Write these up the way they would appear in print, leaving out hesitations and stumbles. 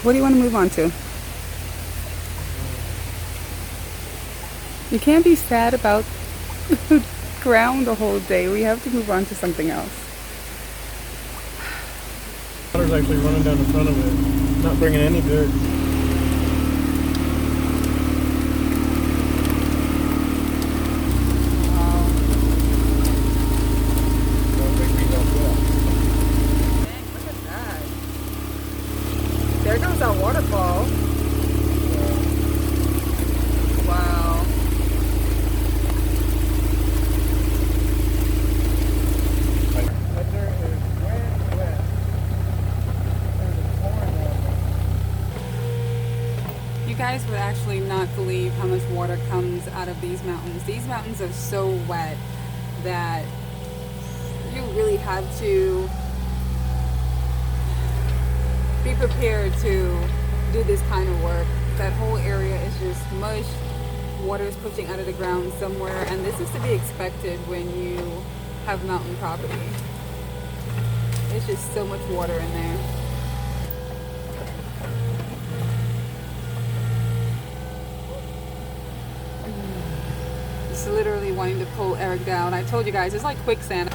What do you want to move on to? You can't be sad about the ground the whole day. We have to move on to something else. Water's actually running down the front of it, not bringing any dirt. Wow. Look at that. There goes our waterfall. Wow. That dirt is wet. There's a torrent down there. You guys would actually not believe how much water comes out of these mountains. These mountains are so wet that you really have to be prepared to do this kind of work. That whole area is just mush. Water is pushing out of the ground somewhere, and this is to be expected when you have mountain property. There's just so much water in there. It's literally wanting to pull Eric down. I told you guys, it's like quicksand.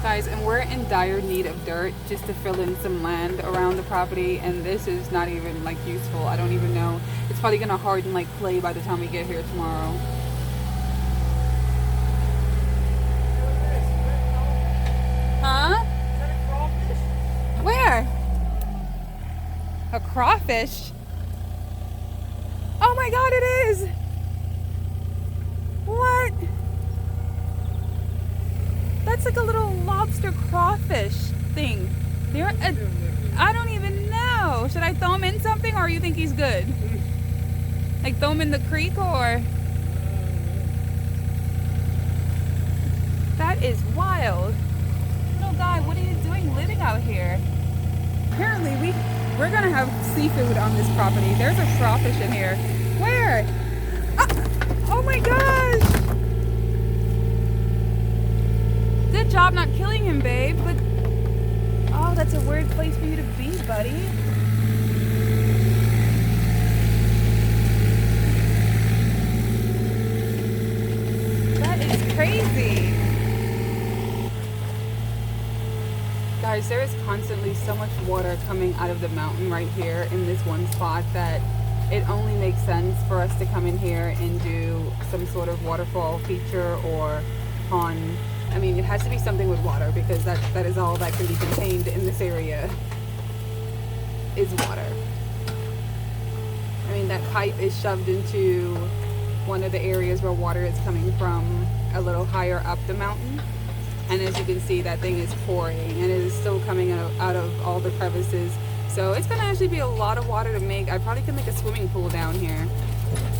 Guys, and we're in dire need of dirt just to fill in some land around the property, and this is not even like useful. I don't even know. It's probably gonna harden like clay by the time we get here tomorrow. Huh? Is that a crawfish? Where? A crawfish? Oh my god, it is! What? That's like a little lobster crawfish thing. I don't even know. Should I throw him in something, or you think he's good? Like throw him in the creek, or? That is wild. Little guy, what are you doing living out here? Apparently we're gonna have seafood on this property. There's a crawfish in here. Where? Oh my gosh! Good job not killing him, babe, but oh, that's a weird place for you to be, buddy. That is crazy. Guys, there is constantly so much water coming out of the mountain right here in this one spot that it only makes sense for us to come in here and do some sort of waterfall feature or pond. I mean, it has to be something with water, because that is all that can be contained in this area is water. I mean, that pipe is shoved into one of the areas where water is coming from a little higher up the mountain. And as you can see, that thing is pouring, and it is still coming out of all the crevices. So it's gonna actually be a lot of water to make. I probably could make a swimming pool down here.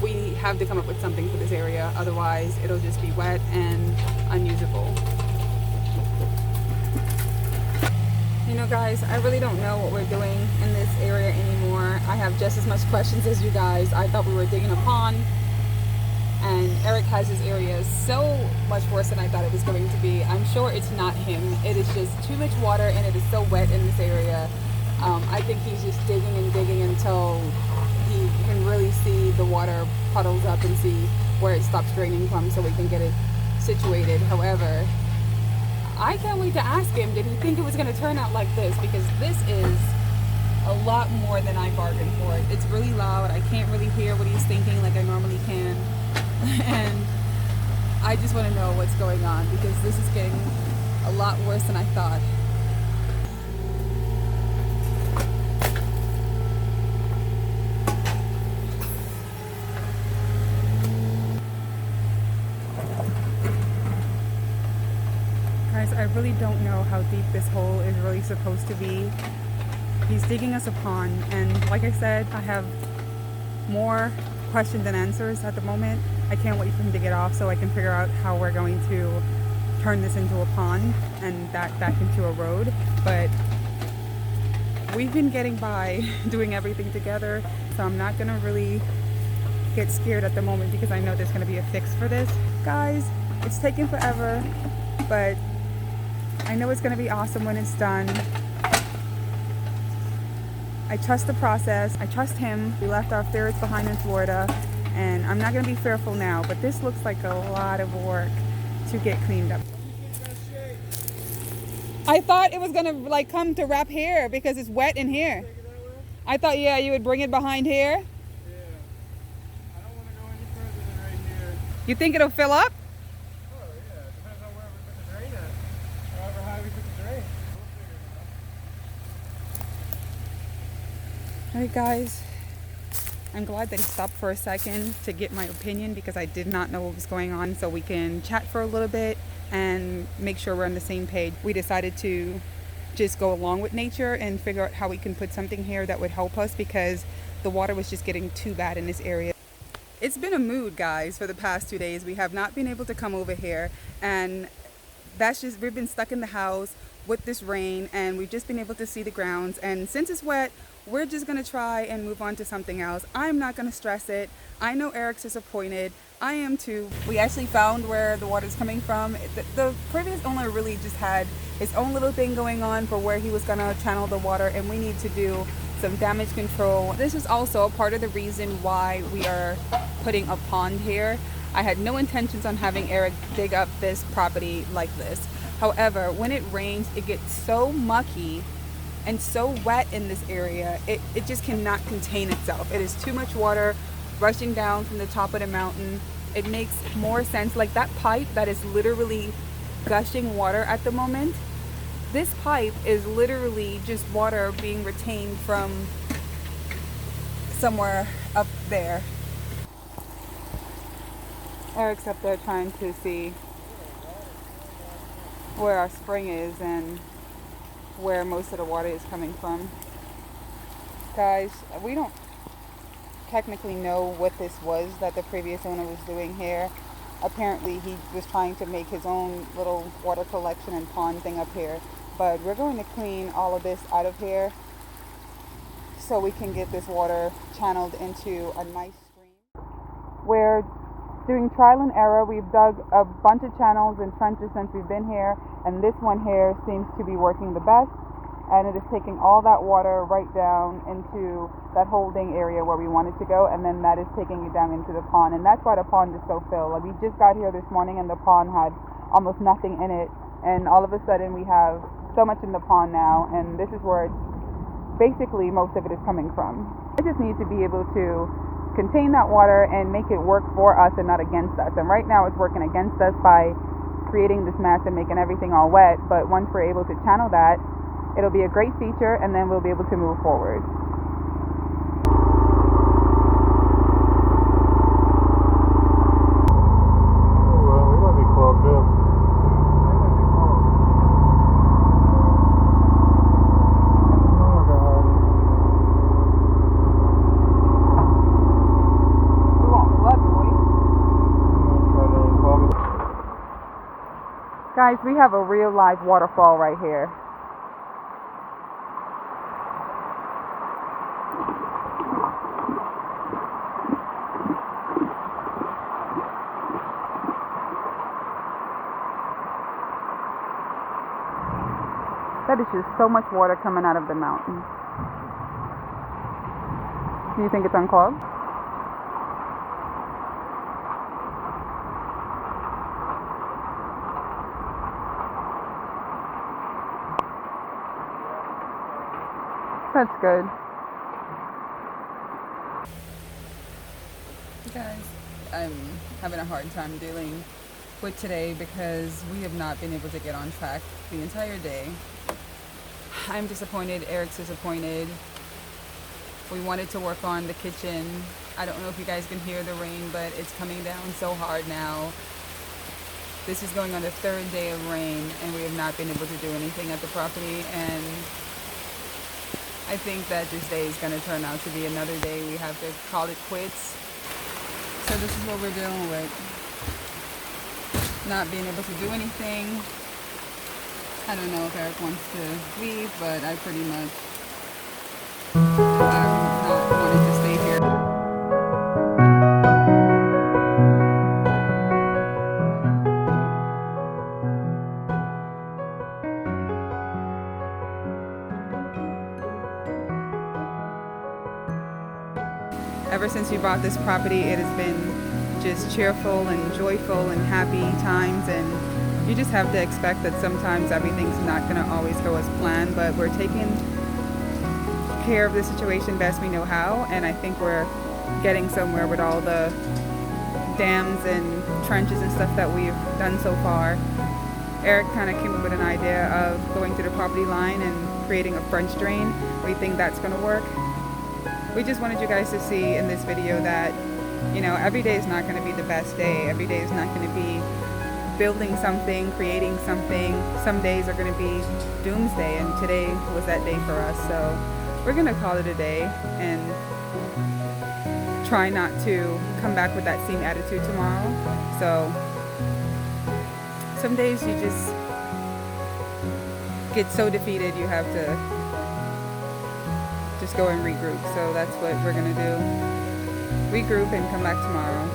We have to come up with something for this area, otherwise it'll just be wet and unusable. You know, guys, I really don't know what we're doing in this area anymore. I have just as much questions as you guys. I thought we were digging a pond, and Eric has his area so much worse than I thought it was going to be. I'm sure it's not him. It is just too much water, and it is so wet in this area. I think he's just digging and digging until he can really see the water puddles up and see where it stops draining from, so we can get it situated. However, I can't wait to ask him, did he think it was going to turn out like this? Because this is a lot more than I bargained for. It's really loud. I can't really hear what he's thinking like I normally can. And I just want to know what's going on, because this is getting a lot worse than I thought. Guys, I really don't know how deep this hole is really supposed to be. He's digging us a pond, and like I said, I have more questions than answers at the moment. I can't wait for him to get off so I can figure out how we're going to turn this into a pond and that back into a road. But we've been getting by doing everything together, so I'm not gonna really get scared at the moment because I know there's gonna be a fix for this. Guys, it's taking forever, but I know it's gonna be awesome when it's done. I trust the process, I trust him. We left our ferrets behind in Florida, and I'm not gonna be fearful now, but this looks like a lot of work to get cleaned up. I thought it was gonna like come to wrap here because it's wet in here. I thought, yeah, you would bring it behind here. Yeah. I don't want to go any further than right here. You think it'll fill up? Oh yeah, it depends on where we put the drain at. However high we put the drain. All right, guys. I'm glad that he stopped for a second to get my opinion because I did not know what was going on, so we can chat for a little bit and make sure we're on the same page. We decided to just go along with nature and figure out how we can put something here that would help us because the water was just getting too bad in this area. It's been a mood, guys, for the past 2 days. We have not been able to come over here, and that's just, we've been stuck in the house with this rain, and we've just been able to see the grounds. And since it's wet, we're just gonna try and move on to something else. I'm not gonna stress it. I know Eric's disappointed. I am too. We actually found where the water's coming from. The previous owner really just had his own little thing going on for where he was gonna channel the water, and we need to do some damage control. This is also part of the reason why we are putting a pond here. I had no intentions on having Eric dig up this property like this. However, when it rains, it gets so mucky and so wet in this area, it just cannot contain itself. It is too much water rushing down from the top of the mountain. It makes more sense, like that pipe that is literally gushing water at the moment. This pipe is literally just water being retained from somewhere up there. Eric's up there trying to see where our spring is and where most of the water is coming from. Guys, we don't technically know what this was that the previous owner was doing here. Apparently he was trying to make his own little water collection and pond thing up here, but we're going to clean all of this out of here so we can get this water channeled into a nice stream. We're doing trial and error. We've dug a bunch of channels and trenches since we've been here, and this one here seems to be working the best, and it is taking all that water right down into that holding area where we want it to go, and then that is taking it down into the pond, and that's why the pond is so filled. Like, we just got here this morning and the pond had almost nothing in it, and all of a sudden we have so much in the pond now, and this is where it's basically most of it is coming from. I just need to be able to contain that water and make it work for us and not against us. And right now it's working against us by creating this mess and making everything all wet. But once we're able to channel that, it'll be a great feature, and then we'll be able to move forward. Well, we might be clogged up. Guys, we have a real live waterfall right here. That is just so much water coming out of the mountain. Do you think it's unclogged? That's good. Guys, I'm having a hard time dealing with today because we have not been able to get on track the entire day. I'm disappointed, Eric's disappointed. We wanted to work on the kitchen. I don't know if you guys can hear the rain, but it's coming down so hard now. This is going on the third day of rain, and we have not been able to do anything at the property, and I think that this day is going to turn out to be another day we have to call it quits. So this is what we're dealing with. Not being able to do anything. I don't know if Eric wants to leave, but I pretty much ever since we bought this property, it has been just cheerful and joyful and happy times, and you just have to expect that sometimes everything's not going to always go as planned, but we're taking care of the situation best we know how, and I think we're getting somewhere with all the dams and trenches and stuff that we've done so far. Eric kind of came up with an idea of going to the property line and creating a French drain. We think that's going to work. We just wanted you guys to see in this video that, you know, every day is not going to be the best day. Every day is not going to be building something, creating something. Some days are going to be doomsday, and today was that day for us. So we're going to call it a day and try not to come back with that same attitude tomorrow. So some days you just get so defeated you have to just go and regroup. So that's what we're gonna do. Regroup and come back tomorrow.